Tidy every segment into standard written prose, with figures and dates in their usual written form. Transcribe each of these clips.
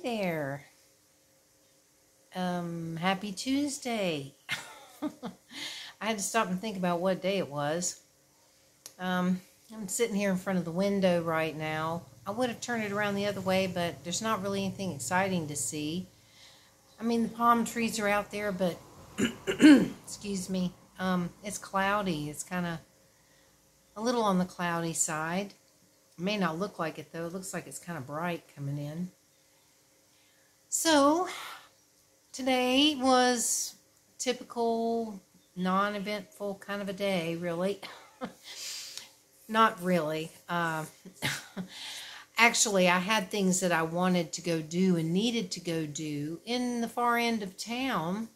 Hey there. Happy Tuesday. I had to stop and think about what day it was. I'm sitting here in front of the window right now. I would have turned it around the other way, but there's not really anything exciting to see. I mean, the palm trees are out there, but excuse me. It's cloudy. It's kind of a little on the cloudy side. It may not look like it though. It looks like it's kind of bright coming in. So, today was typical, non-eventful kind of a day, really. Not really. Actually, I had things that I wanted to go do and needed to go do in the far end of town.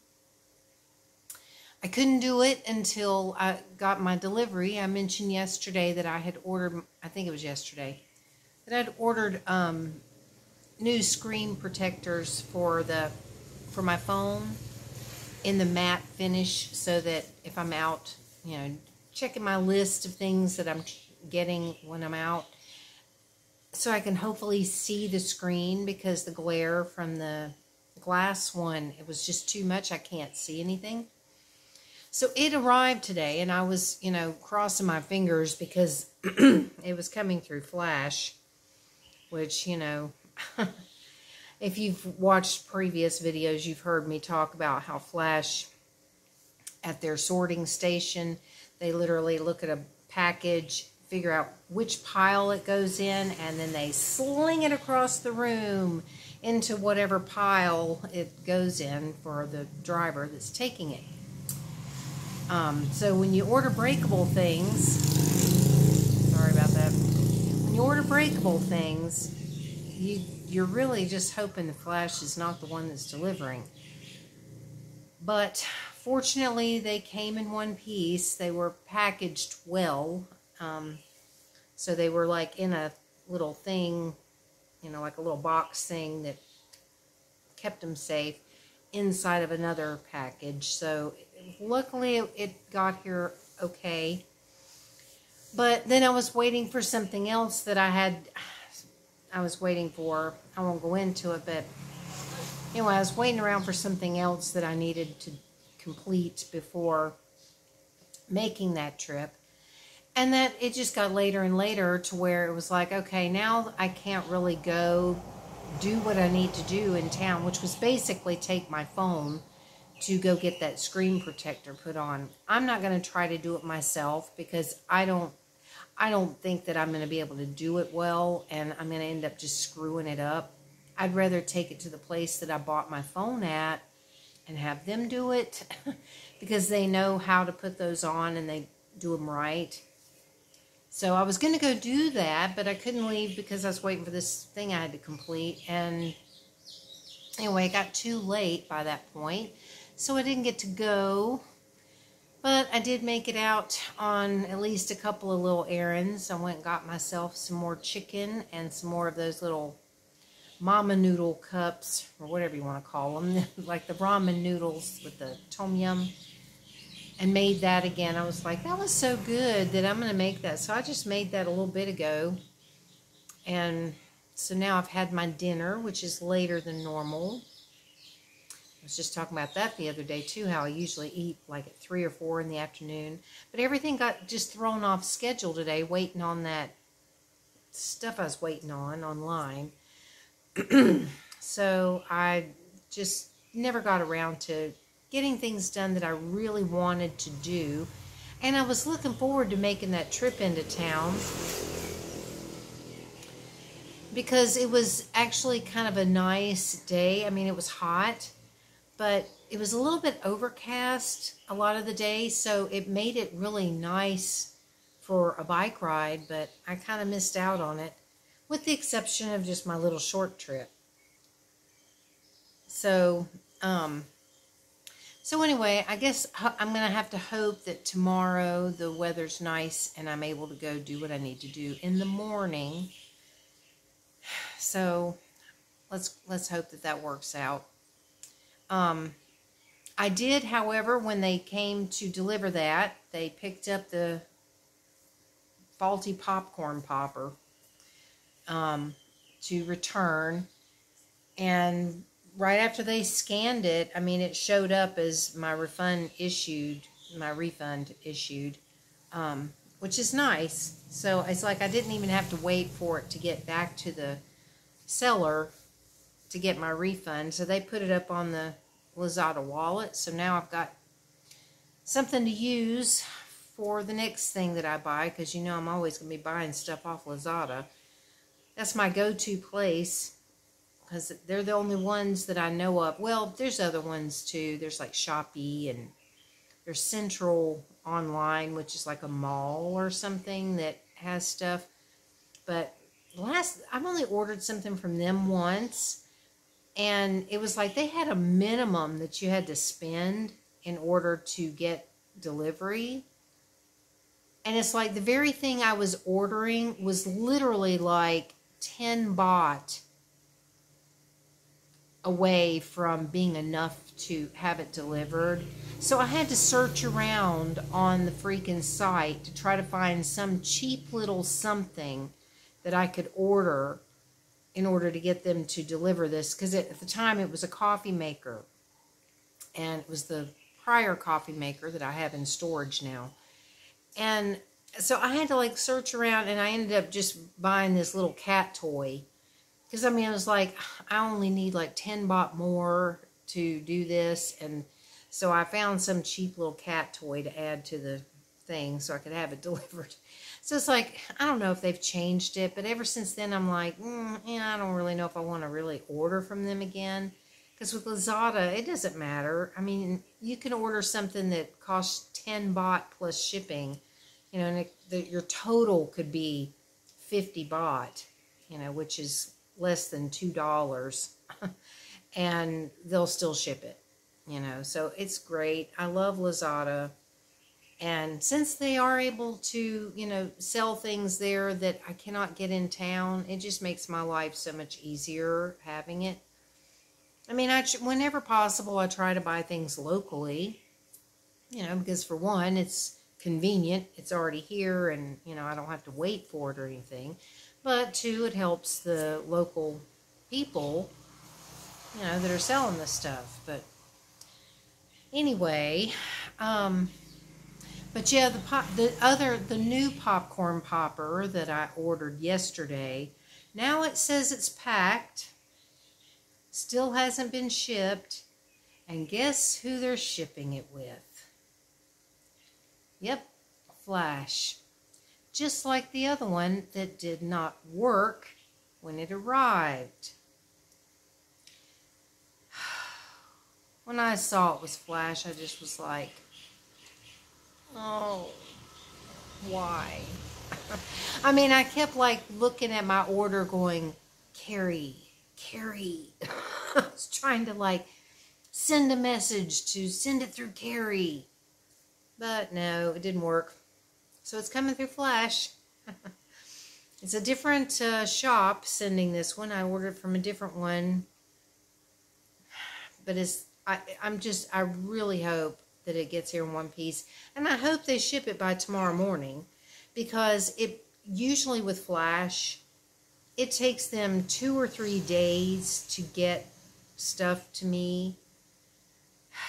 I couldn't do it until I got my delivery. I mentioned yesterday that I had ordered, I think it was yesterday, that I'd ordered new screen protectors for my phone in the matte finish, so that if I'm out, checking my list of things that I'm getting when I'm out, so I can hopefully see the screen, because the glare from the glass one, it was just too much. I can't see anything. So it arrived today, and I was, crossing my fingers because it was coming through Flash, which, if you've watched previous videos, you've heard me talk about how Flash, at their sorting station, they literally look at a package, figure out which pile it goes in, and then they sling it across the room into whatever pile it goes in for the driver that's taking it. So when you order breakable things, sorry about that, when you order breakable things, you're really just hoping the Flash is not the one that's delivering. But fortunately, they came in one piece. They were packaged well. So they were like in a little thing, like a little box thing that kept them safe inside of another package. So luckily it got here okay. But then I was waiting for something else that I was waiting for. I won't go into it, but anyway, I was waiting around for something else that I needed to complete before making that trip. And that it just got later and later to where it was like, okay, now I can't really go do what I need to do in town, which was basically take my phone to go get that screen protector put on. I'm not going to try to do it myself, because I don't think that I'm going to be able to do it well, and I'm going to end up just screwing it up. I'd rather take it to the place that I bought my phone at and have them do it, because they know how to put those on and they do them right. So I was going to go do that, but I couldn't leave because I was waiting for this thing I had to complete. And anyway, it got too late by that point, so I didn't get to go. But I did make it out on at least a couple of little errands. I went and got myself some more chicken and some more of those little mama noodle cups, or whatever you want to call them, like the ramen noodles with the tom yum, and made that again. I was like, that was so good that I'm going to make that. So I just made that a little bit ago. And so now I've had my dinner, which is later than normal. I was just talking about that the other day too, how I usually eat like at 3 or 4 in the afternoon. But everything got just thrown off schedule today, waiting on that stuff I was waiting on online. So I just never got around to getting things done that I really wanted to do. And I was looking forward to making that trip into town, because it was actually kind of a nice day. I mean, it was hot, but it was a little bit overcast a lot of the day, so it made it really nice for a bike ride, but I kind of missed out on it, with the exception of just my little short trip. So, anyway, I guess I'm going to have to hope that tomorrow the weather's nice and I'm able to go do what I need to do in the morning. So, let's hope that works out. I did, however, when they came to deliver that, they picked up the faulty popcorn popper to return. And right after they scanned it, I mean, it showed up as my refund issued, which is nice. So it's like I didn't even have to wait for it to get back to the seller to get my refund. So they put it up on the Lazada wallet. So now I've got something to use for the next thing that I buy, because you know I'm always going to be buying stuff off Lazada. That's my go-to place, because they're the only ones that I know of. Well, there's other ones too. There's like Shopee, and there's Central Online, which is like a mall or something that has stuff. But I've only ordered something from them once, and it was like they had a minimum that you had to spend in order to get delivery. And it's like the very thing I was ordering was literally like 10 baht away from being enough to have it delivered. So I had to search around on the freaking site to try to find some cheap little something that I could order in order to get them to deliver this. Because at the time it was a coffee maker. And it was the prior coffee maker that I have in storage now. And so I had to like search around, and I ended up just buying this little cat toy. Because I mean, I was like, I only need like 10 baht more to do this. And so I found some cheap little cat toy to add to the thing so I could have it delivered. So it's like, I don't know if they've changed it, but ever since then I'm like, I don't really know if I want to really order from them again. Because with Lazada, it doesn't matter. I mean, you can order something that costs 10 baht plus shipping, you know, and your total could be 50 baht, you know, which is less than $2, and they'll still ship it, you know. So it's great. I love Lazada. And since they are able to, you know, sell things there that I cannot get in town, it just makes my life so much easier having it. I mean, whenever possible, I try to buy things locally, you know, because for one, it's convenient. It's already here, and, you know, I don't have to wait for it or anything. But two, it helps the local people, you know, that are selling this stuff. But anyway, but yeah, the new popcorn popper that I ordered yesterday, now it says it's packed. Still hasn't been shipped. And guess who they're shipping it with? Yep, Flash. Just like the other one that did not work when it arrived. When I saw it was Flash, I just was like, oh, why? I mean, I kept like looking at my order going, Carrie. I was trying to like send a message to send it through Carrie. But no, it didn't work. So it's coming through Flash. It's a different shop sending this one. I ordered from a different one. But I really hope that it gets here in one piece. And I hope they ship it by tomorrow morning. Because it usually with Flash, it takes them 2 or 3 days to get stuff to me,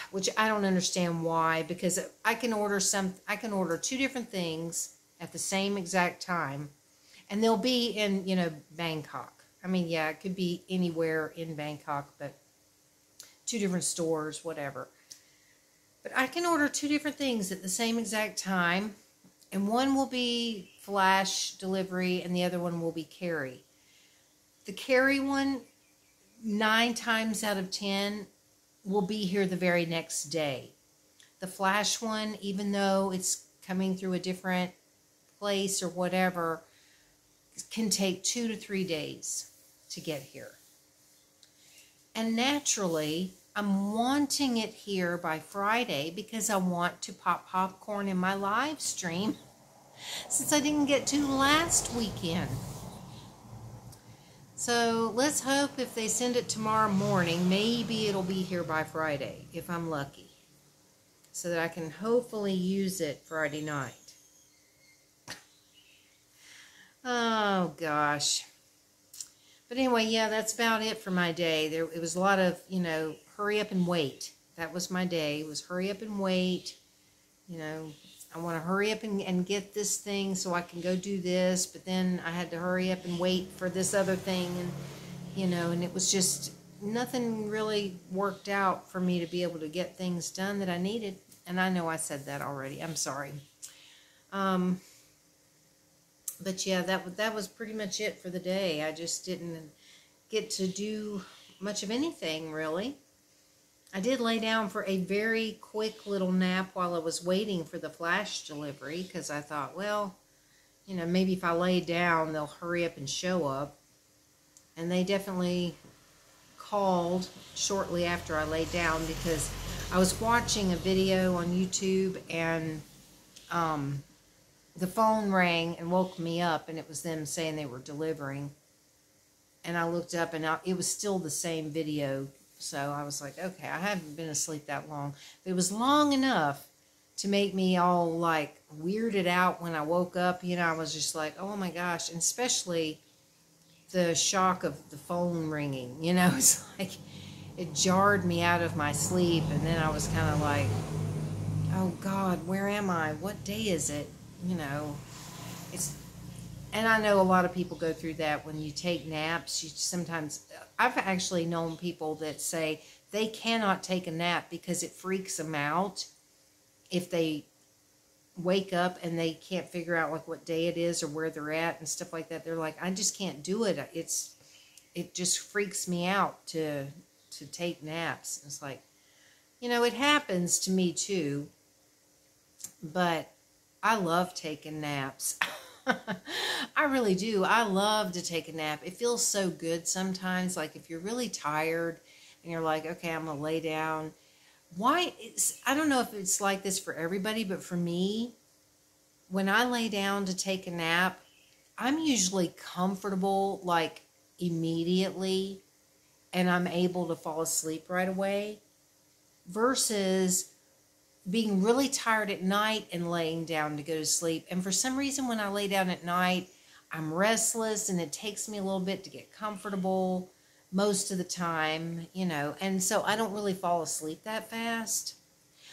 which I don't understand why, because I can order 2 different things at the same exact time, and they'll be in, you know, Bangkok. I mean, yeah, it could be anywhere in Bangkok, but 2 different stores, whatever. But I can order 2 different things at the same exact time, and one will be Flash delivery, and the other one will be carry. The carry one, 9 times out of 10, will be here the very next day. The Flash one, even though it's coming through a different place or whatever, can take 2 to 3 days to get here. And naturally, I'm wanting it here by Friday because I want to pop popcorn in my live stream since I didn't get to last weekend. So let's hope if they send it tomorrow morning, maybe it'll be here by Friday, if I'm lucky, so that I can hopefully use it Friday night. Oh, gosh. But anyway, yeah, that's about it for my day. It was a lot of, you know, hurry up and wait. That was my day. It was hurry up and wait. You know, I want to hurry up and get this thing so I can go do this. But then I had to hurry up and wait for this other thing. And, you know, and it was just, nothing really worked out for me to be able to get things done that I needed. And I know I said that already. I'm sorry. But yeah, that was pretty much it for the day. I just didn't get to do much of anything, really. I did lay down for a very quick little nap while I was waiting for the flash delivery, because I thought, well, you know, maybe if I lay down, they'll hurry up and show up. And they definitely called shortly after I laid down, because I was watching a video on YouTube, and the phone rang and woke me up, and it was them saying they were delivering. And I looked up, and it was still the same video. So I was like, okay, I haven't been asleep that long. But it was long enough to make me all, like, weirded out when I woke up. You know, I was just like, oh, my gosh. And especially the shock of the phone ringing. You know, it's like it jarred me out of my sleep. And then I was kind of like, oh, God, where am I? What day is it? You know, and I know a lot of people go through that when you take naps. You sometimes, I've actually known people that say they cannot take a nap because it freaks them out if they wake up and they can't figure out like what day it is or where they're at and stuff like that. They're like, I just can't do it. It just freaks me out to take naps. It's like, you know, it happens to me too, but I love taking naps. I really do. I love to take a nap. It feels so good sometimes. Like if you're really tired and you're like, okay, I'm going to lay down. I don't know if it's like this for everybody, but for me, when I lay down to take a nap, I'm usually comfortable like immediately, and I'm able to fall asleep right away, versus being really tired at night and laying down to go to sleep. And for some reason, when I lay down at night, I'm restless, and it takes me a little bit to get comfortable most of the time, you know, and so I don't really fall asleep that fast.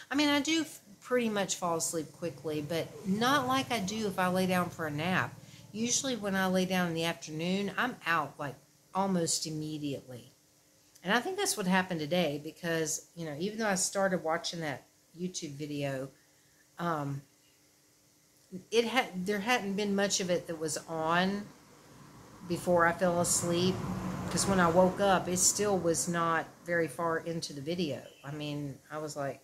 I mean, I do pretty much fall asleep quickly, but not like I do if I lay down for a nap. Usually when I lay down in the afternoon, I'm out like almost immediately. And I think that's what happened today, because, you know, even though I started watching that YouTube video, there hadn't been much of it that was on before I fell asleep, because when I woke up, it still was not very far into the video. I mean, I was like,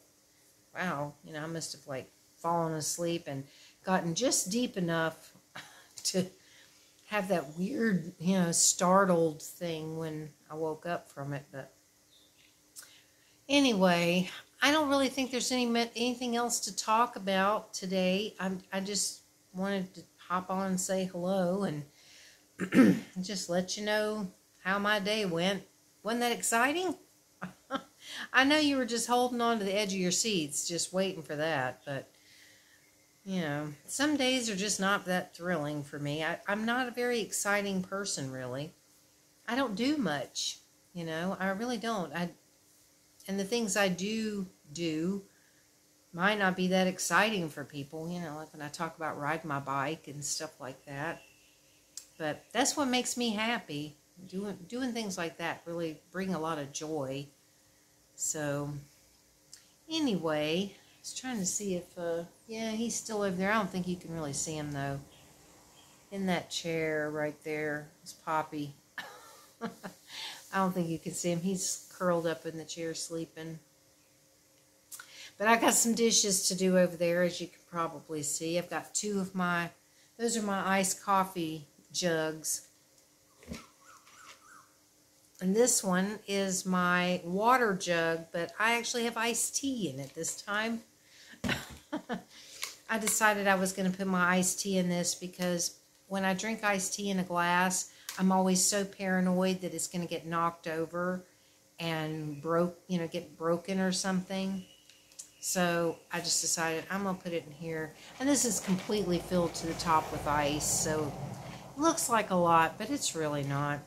wow, you know, I must have like fallen asleep and gotten just deep enough to have that weird, you know, startled thing when I woke up from it. But anyway, I don't really think there's anything else to talk about today. I just wanted to hop on and say hello and just let you know how my day went. Wasn't that exciting? I know you were just holding on to the edge of your seats, just waiting for that. But, you know, some days are just not that thrilling for me. I'm not a very exciting person, really. I don't do much, you know. I really don't. And the things I do might not be that exciting for people, you know, like when I talk about riding my bike and stuff like that. But that's what makes me happy. Doing things like that really bring a lot of joy. So, anyway, I was trying to see if, yeah, he's still over there. I don't think you can really see him, though. In that chair right there is Poppy. I don't think you can see him. He's curled up in the chair sleeping. But I got some dishes to do over there, as you can probably see. I've got those are my iced coffee jugs. And this one is my water jug, but I actually have iced tea in it this time. I decided I was going to put my iced tea in this because when I drink iced tea in a glass, I'm always so paranoid that it's going to get knocked over and get broken or something. So I just decided I'm going to put it in here. And this is completely filled to the top with ice, so it looks like a lot, but it's really not.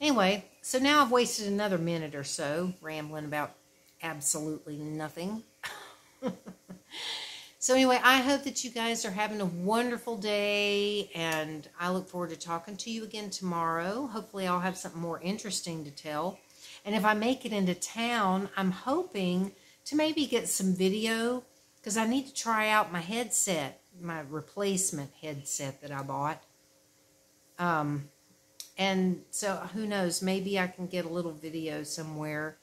Anyway, so now I've wasted another minute or so rambling about absolutely nothing. So anyway, I hope that you guys are having a wonderful day, and I look forward to talking to you again tomorrow. Hopefully I'll have something more interesting to tell. And if I make it into town, I'm hoping to maybe get some video, because I need to try out my headset, my replacement headset that I bought. And so who knows, maybe I can get a little video somewhere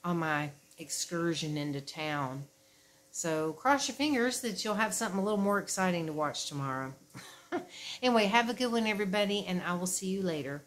on my excursion into town. So cross your fingers that you'll have something a little more exciting to watch tomorrow. Anyway, have a good one, everybody, and I will see you later.